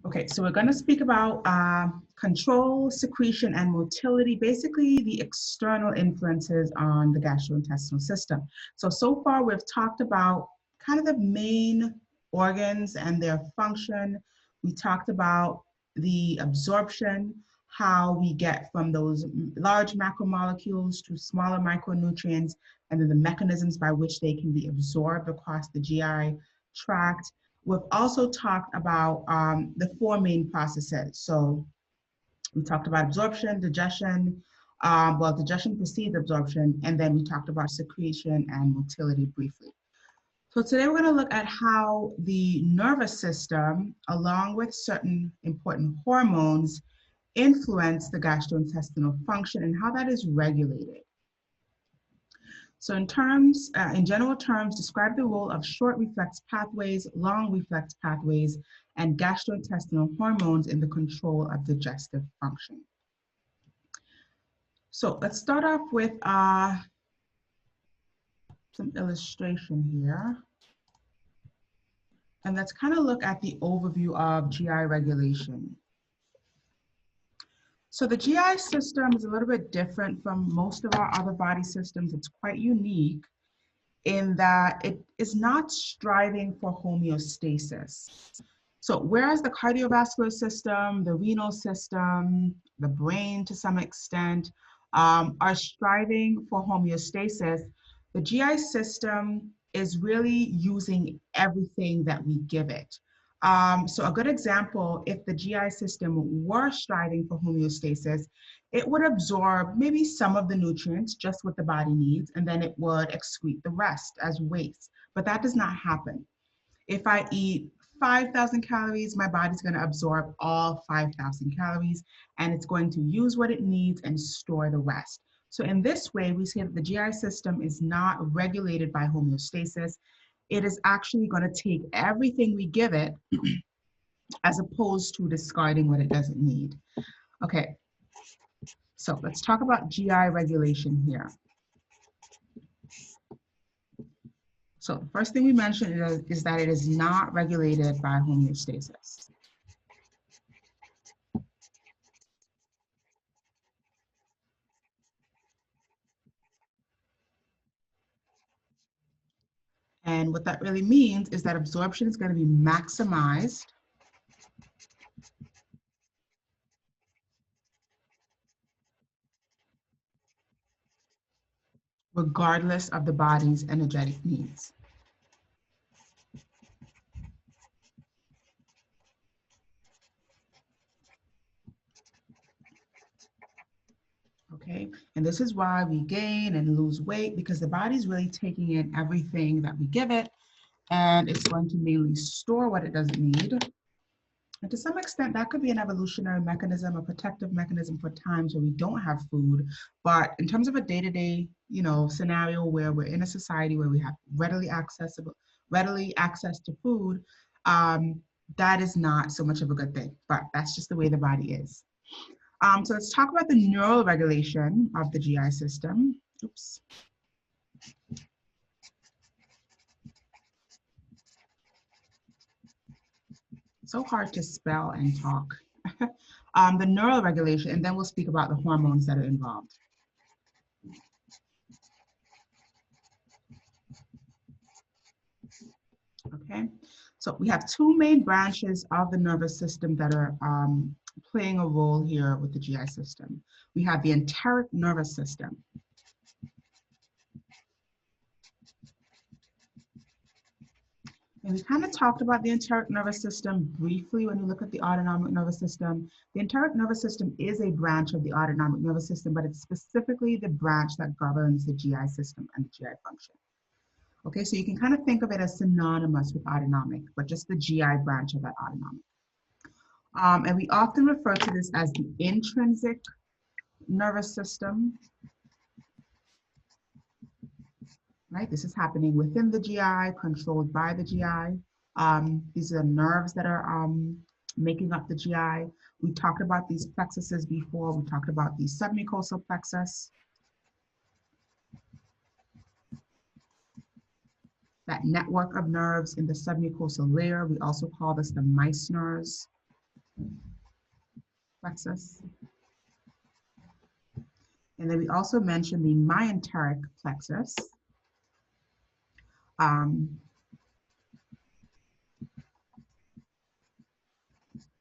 Okay, so we're going to speak about control, secretion, and motility, basically the external influences on the gastrointestinal system. So far we've talked about kind of the main organs and their function. We talked about the absorption, how we get from those large macromolecules to smaller micronutrients, and then the mechanisms by which they can be absorbed across the GI tract. We've also talked about the four main processes. So we talked about absorption, digestion, digestion precedes absorption, and then we talked about secretion and motility briefly. So today we're going to look at how the nervous system, along with certain important hormones, influence the gastrointestinal function and how that is regulated. So in general terms, describe the role of short reflex pathways, long reflex pathways, and gastrointestinal hormones in the control of digestive function. So let's start off with some illustration here. And let's kind of look at the overview of GI regulation. So the GI system is a little bit different from most of our other body systems. It's quite unique in that it is not striving for homeostasis. So whereas the cardiovascular system, the renal system, the brain to some extent are striving for homeostasis, the GI system is really using everything that we give it. So a good example, if the GI system were striving for homeostasis, it would absorb maybe some of the nutrients, just what the body needs, and then it would excrete the rest as waste. But that does not happen. If I eat 5,000 calories, my body's going to absorb all 5,000 calories, and it's going to use what it needs and store the rest. So in this way, we see that the GI system is not regulated by homeostasis. It is actually going to take everything we give it as opposed to discarding what it doesn't need. Okay, so let's talk about GI regulation here. So the first thing we mentioned is that it is not regulated by homeostasis. And what that really means is that absorption is going to be maximized regardless of the body's energetic needs. Okay, and this is why we gain and lose weight, because the body's really taking in everything that we give it, and it's going to mainly store what it doesn't need. And to some extent, that could be an evolutionary mechanism, a protective mechanism for times where we don't have food. But in terms of a day-to-day, scenario where we're in a society where we have readily access to food, that is not so much of a good thing. But that's just the way the body is. So let's talk about the neural regulation of the GI system. Oops. So hard to spell and talk. The neural regulation, and then we'll speak about the hormones that are involved. Okay, so we have two main branches of the nervous system that are playing a role here with the GI system. We have the enteric nervous system. And we kind of talked about the enteric nervous system briefly when you look at the autonomic nervous system. The enteric nervous system is a branch of the autonomic nervous system, but it's specifically the branch that governs the GI system and the GI function. Okay, so you can kind of think of it as synonymous with autonomic, but just the GI branch of that autonomic. And we often refer to this as the intrinsic nervous system. Right, this is happening within the GI, controlled by the GI. These are the nerves that are making up the GI. We talked about these plexuses before. We talked about the submucosal plexus. That network of nerves in the submucosal layer, we also call this the Meissners. plexus. And then we also mentioned the myenteric plexus,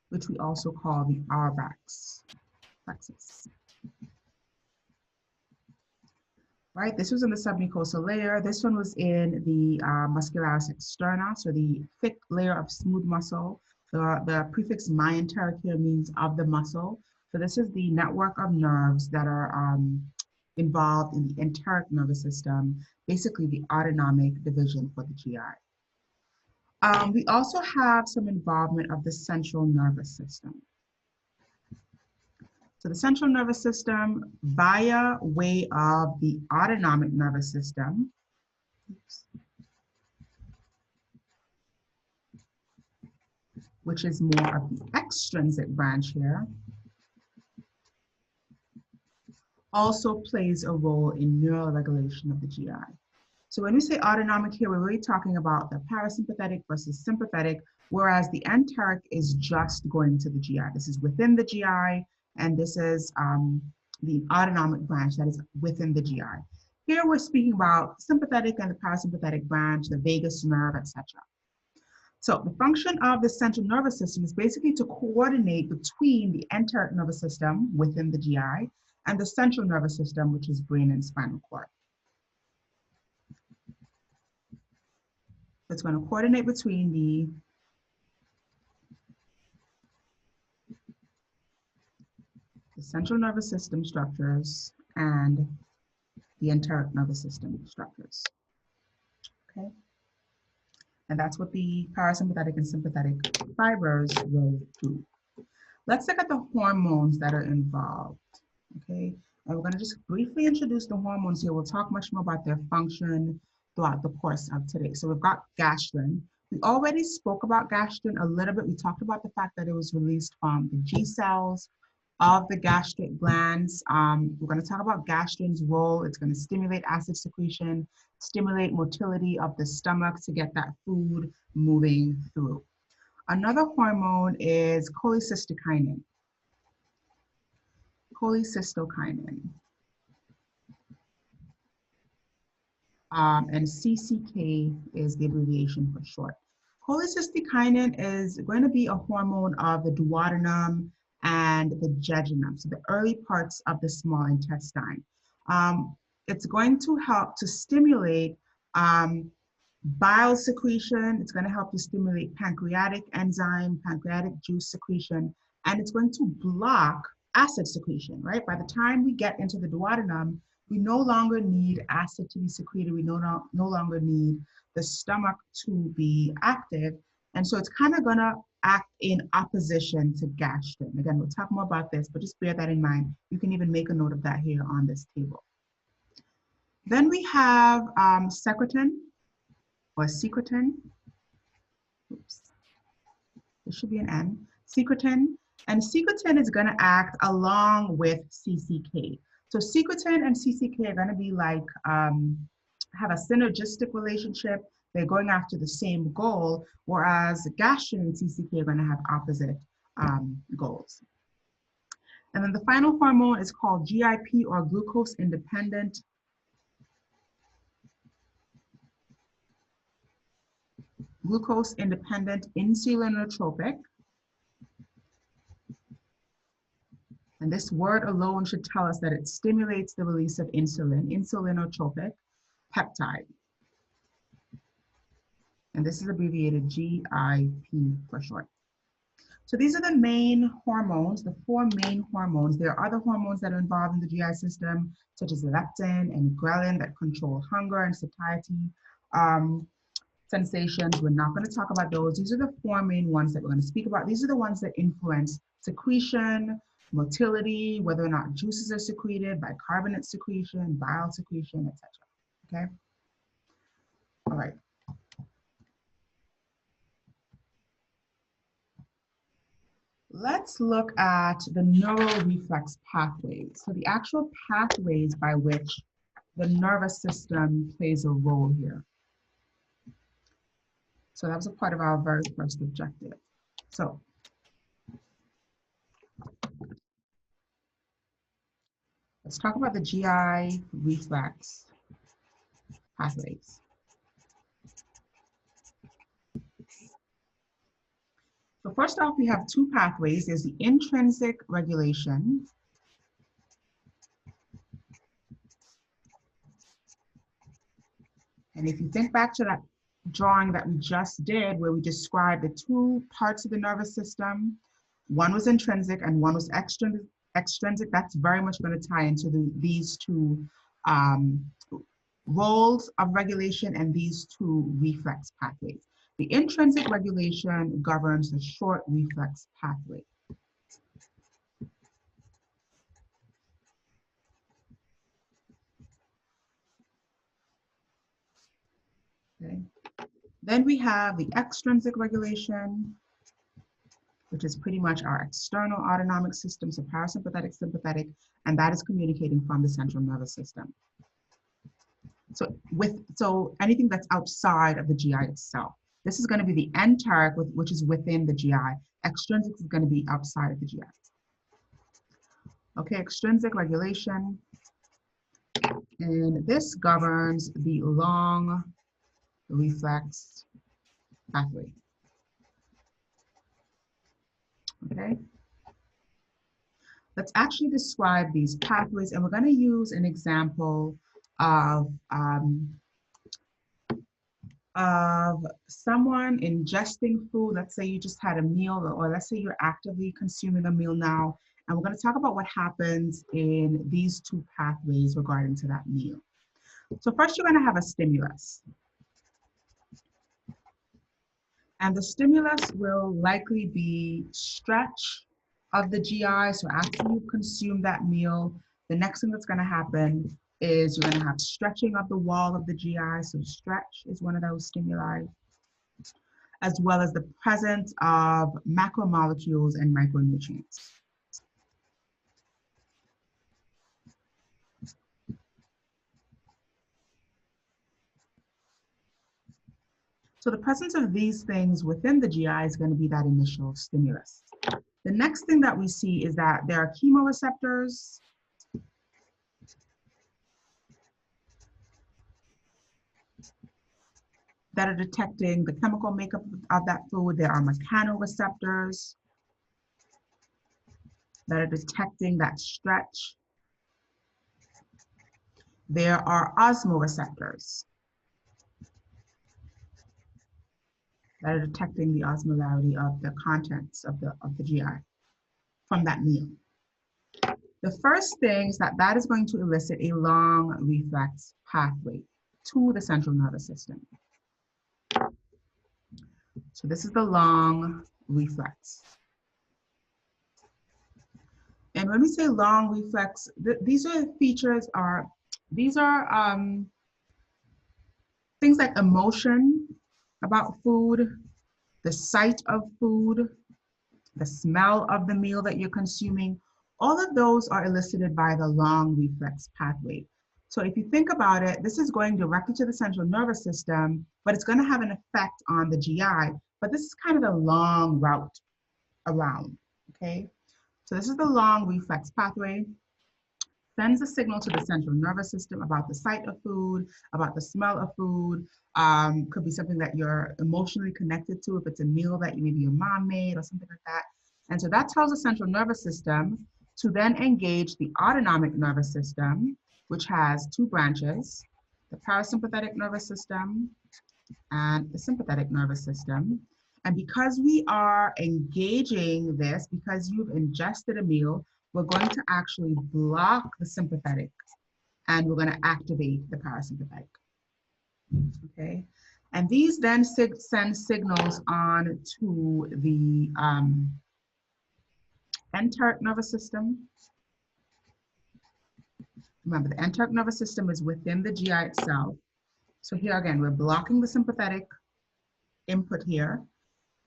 which we also call the Auerbach's plexus. Right, this was in the submucosal layer. This one was in the muscularis externa, so the thick layer of smooth muscle. The prefix myenteric here means of the muscle. So this is the network of nerves that are involved in the enteric nervous system, basically the autonomic division for the GI. We also have some involvement of the central nervous system. So the central nervous system, via way of the autonomic nervous system, which is more of the extrinsic branch here, also plays a role in neural regulation of the GI. So when we say autonomic here, we're really talking about the parasympathetic versus sympathetic, whereas the enteric is just going to the GI. This is within the GI, and this is the autonomic branch that is within the GI. Here we're speaking about sympathetic and the parasympathetic branch, the vagus nerve, etc. So the function of the central nervous system is basically to coordinate between the enteric nervous system within the GI and the central nervous system, which is brain and spinal cord. It's going to coordinate between the central nervous system structures and the enteric nervous system structures. Okay, and that's what the parasympathetic and sympathetic fibers will do. Let's look at the hormones that are involved. Okay, and we're going to just briefly introduce the hormones here. We'll talk much more about their function throughout the course of today. So we've got gastrin. We already spoke about gastrin a little bit. We talked about the fact that it was released from the G cells of the gastric glands. We're going to talk about gastrin's role. It's going to stimulate acid secretion, stimulate motility of the stomach to get that food moving through. Another hormone is cholecystokinin. Cholecystokinin. And CCK is the abbreviation for short. Cholecystokinin is going to be a hormone of the duodenum and the jejunum, so the early parts of the small intestine. It's going to help to stimulate bile secretion. It's going to help to stimulate pancreatic enzyme, pancreatic juice secretion, and it's going to block acid secretion, right? By the time we get into the duodenum, we no longer need acid to be secreted. We no longer need the stomach to be active. And so it's kind of gonna act in opposition to gastrin. Again, we'll talk more about this, but just bear that in mind. You can even make a note of that here on this table. Then we have secretin or secretin. Oops, there should be an N. Secretin, and secretin is gonna act along with CCK. So secretin and CCK are going to be like, have a synergistic relationship. They're going after the same goal, whereas gastrin and CCK are going to have opposite goals. And then the final hormone is called GIP, or glucose independent. Glucose independent insulinotropic. And this word alone should tell us that it stimulates the release of insulin, insulinotropic peptide. And this is abbreviated GIP for short. So these are the main hormones, the four main hormones. There are other hormones that are involved in the GI system, such as leptin and ghrelin, that control hunger and satiety sensations. We're not going to talk about those. These are the four main ones that we're going to speak about. These are the ones that influence secretion, motility, whether or not juices are secreted, bicarbonate secretion, bile secretion, etc. Okay? All right. Let's look at the neural reflex pathways. So the actual pathways by which the nervous system plays a role here. So that was a part of our very first objective. So Let's talk about the GI reflex pathways. So first off, we have two pathways. There's the intrinsic regulation. And if you think back to that drawing that we just did, where we described the two parts of the nervous system, one was intrinsic and one was extrinsic, that's very much going to tie into these two roles of regulation and these two reflex pathways. The intrinsic regulation governs the short reflex pathway. Okay. Then we have the extrinsic regulation, which is pretty much our external autonomic system, so parasympathetic, sympathetic, and that is communicating from the central nervous system. So anything that's outside of the GI itself. This is going to be the enteric, which is within the GI. Extrinsic is going to be outside of the GI. Okay, extrinsic regulation. And this governs the long reflex pathway. Okay. Let's actually describe these pathways, and we're going to use an example of someone ingesting food. Let's say you just had a meal, or let's say you're actively consuming a meal now, and we're going to talk about what happens in these two pathways regarding to that meal. So first, you're going to have a stimulus. And the stimulus will likely be stretch of the GI. So after you consume that meal, the next thing that's going to happen is you're going to have stretching of the wall of the GI. So stretch is one of those stimuli, as well as the presence of macromolecules and micronutrients. So the presence of these things within the GI is going to be that initial stimulus. The next thing that we see is that there are chemoreceptors that are detecting the chemical makeup of that food. There are mechanoreceptors that are detecting that stretch. There are osmoreceptors that are detecting the osmolarity of the contents of the GI from that meal. The first thing is that is going to elicit a long reflex pathway to the central nervous system. So this is the long reflex. And when we say long reflex, these are features these are things like emotion about food, the sight of food, the smell of the meal that you're consuming. All of those are elicited by the long reflex pathway. So if you think about it, this is going directly to the central nervous system, but it's going to have an effect on the GI. But this is kind of the long route around, okay? So this is the long reflex pathway. Sends a signal to the central nervous system about the sight of food, about the smell of food. Could be something that you're emotionally connected to, if it's a meal that maybe your mom made or something like that. And so that tells the central nervous system to then engage the autonomic nervous system, which has two branches, the parasympathetic nervous system and the sympathetic nervous system. And because we are engaging this, because you've ingested a meal, we're going to actually block the sympathetic and we're going to activate the parasympathetic. Okay. And these then send signals on to the enteric nervous system. Remember, the enteric nervous system is within the GI itself. So here again, we're blocking the sympathetic input here,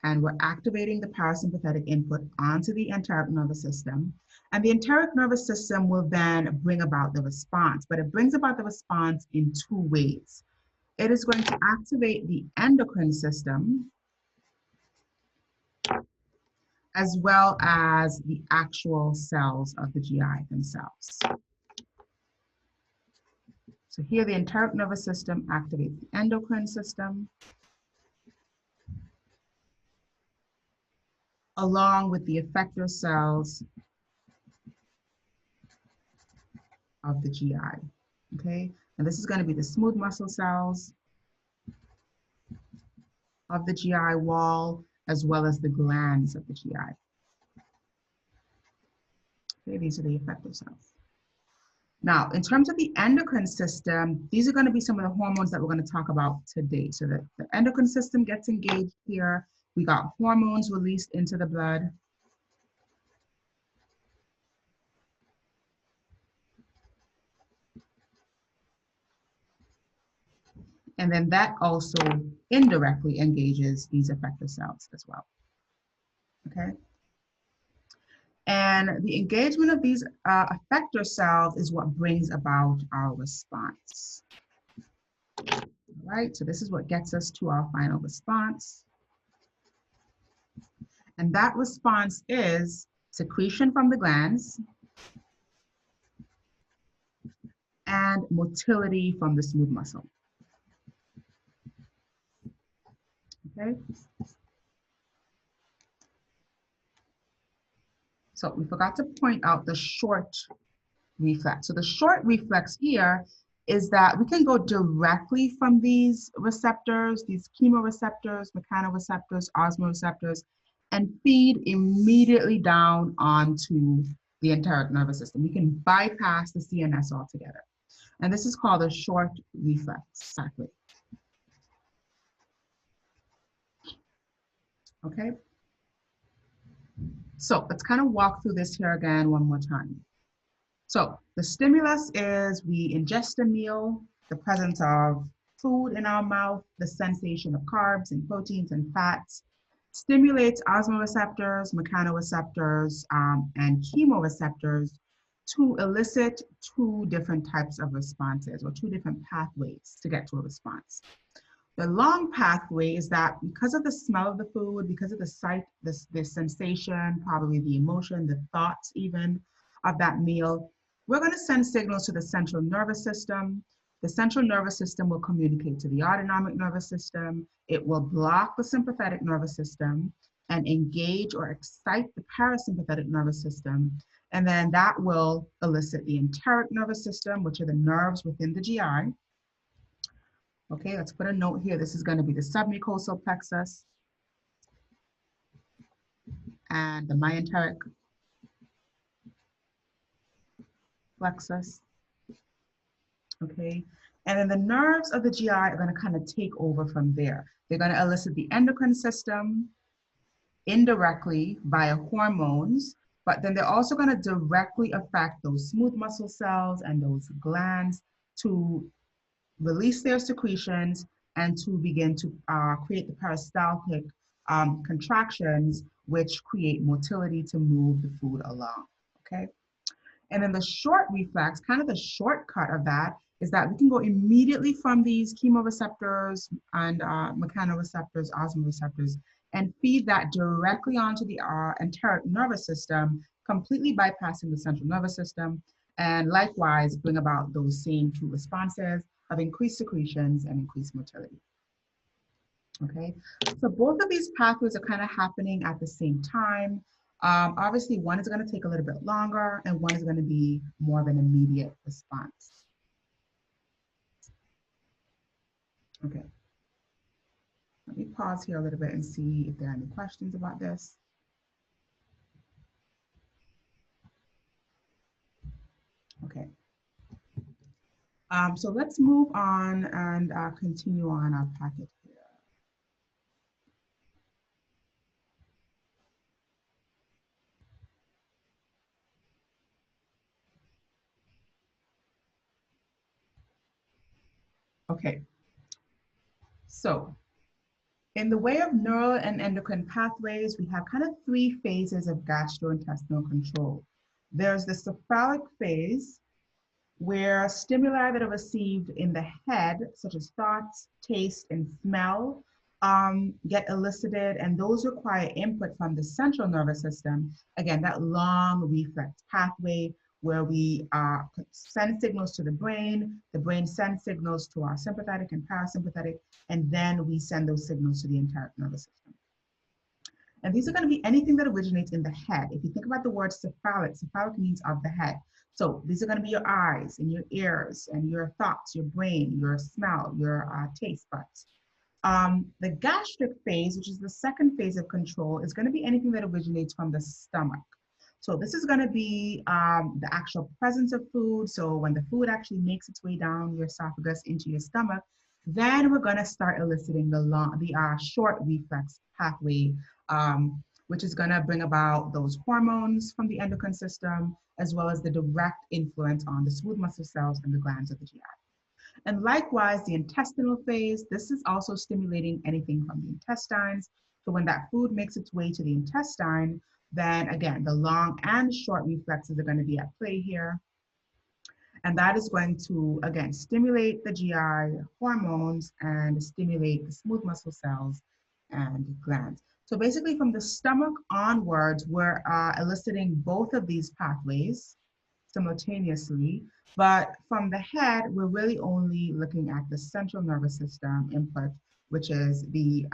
and we're activating the parasympathetic input onto the enteric nervous system. And the enteric nervous system will then bring about the response, but it brings about the response in two ways. It is going to activate the endocrine system, as well as the actual cells of the GI themselves. So here the enteric nervous system activates the endocrine system along with the effector cells of the GI, okay? And this is going to be the smooth muscle cells of the GI wall, as well as the glands of the GI. Okay, these are the effector cells. Now, in terms of the endocrine system, these are going to be some of the hormones that we're going to talk about today. So that the endocrine system gets engaged here. We got hormones released into the blood. And then that also indirectly engages these effector cells as well, okay? And the engagement of these effector cells is what brings about our response. All right, so this is what gets us to our final response. And that response is secretion from the glands and motility from the smooth muscle. Okay. So we forgot to point out the short reflex. So the short reflex here is that we can go directly from these receptors, these chemoreceptors, mechanoreceptors, osmoreceptors, and feed immediately down onto the enteric nervous system. We can bypass the CNS altogether. And this is called a short reflex pathway. Okay. So let's kind of walk through this here again one more time. So the stimulus is we ingest a meal, the presence of food in our mouth, the sensation of carbs and proteins and fats, stimulates osmoreceptors, mechanoreceptors, and chemoreceptors to elicit two different types of responses or two different pathways to get to a response. The long pathway is that because of the smell of the food, because of the sight, the sensation, probably the emotion, the thoughts even of that meal, we're going to send signals to the central nervous system. The central nervous system will communicate to the autonomic nervous system. It will block the sympathetic nervous system and engage or excite the parasympathetic nervous system. And then that will elicit the enteric nervous system, which are the nerves within the GI. Okay, let's put a note here. This is going to be the submucosal plexus and the myenteric plexus. Okay, and then the nerves of the GI are going to kind of take over from there. They're going to elicit the endocrine system indirectly via hormones, but then they're also going to directly affect those smooth muscle cells and those glands to release their secretions and to begin to create the peristaltic contractions, which create motility to move the food along, okay? And then the short reflex, kind of the shortcut of that, is that we can go immediately from these chemoreceptors and mechanoreceptors, osmoreceptors, and feed that directly onto the enteric nervous system, completely bypassing the central nervous system, and likewise bring about those same two responses of increased secretions and increased motility. Okay, so both of these pathways are kind of happening at the same time. Obviously, one is going to take a little bit longer and one is going to be more of an immediate response. Okay, let me pause here a little bit and see if there are any questions about this. Okay. So let's move on and continue on our packet here. Okay. So in the way of neural and endocrine pathways, we have kind of three phases of gastrointestinal control. There's the cephalic phase, where stimuli that are received in the head, such as thoughts, taste, and smell, get elicited, and those require input from the central nervous system. Again, that long reflex pathway where we send signals to the brain sends signals to our sympathetic and parasympathetic, and then we send those signals to the entire nervous system. And these are going to be anything that originates in the head. If you think about the word cephalic means of the head. So these are going to be your eyes and your ears and your thoughts, your brain, your smell, your taste buds. The gastric phase, which is the second phase of control, is going to be anything that originates from the stomach. So this is going to be the actual presence of food. So when the food actually makes its way down your esophagus into your stomach, then we're going to start eliciting the short reflex pathway, which is going to bring about those hormones from the endocrine system, as well as the direct influence on the smooth muscle cells and the glands of the GI. And likewise, the intestinal phase, this is also stimulating anything from the intestines. So when that food makes its way to the intestine, then again, the long and short reflexes are going to be at play here. And that is going to, again, stimulate the GI hormones and stimulate the smooth muscle cells and glands. So basically from the stomach onwards, we're eliciting both of these pathways simultaneously, but from the head, we're really only looking at the central nervous system input, which is the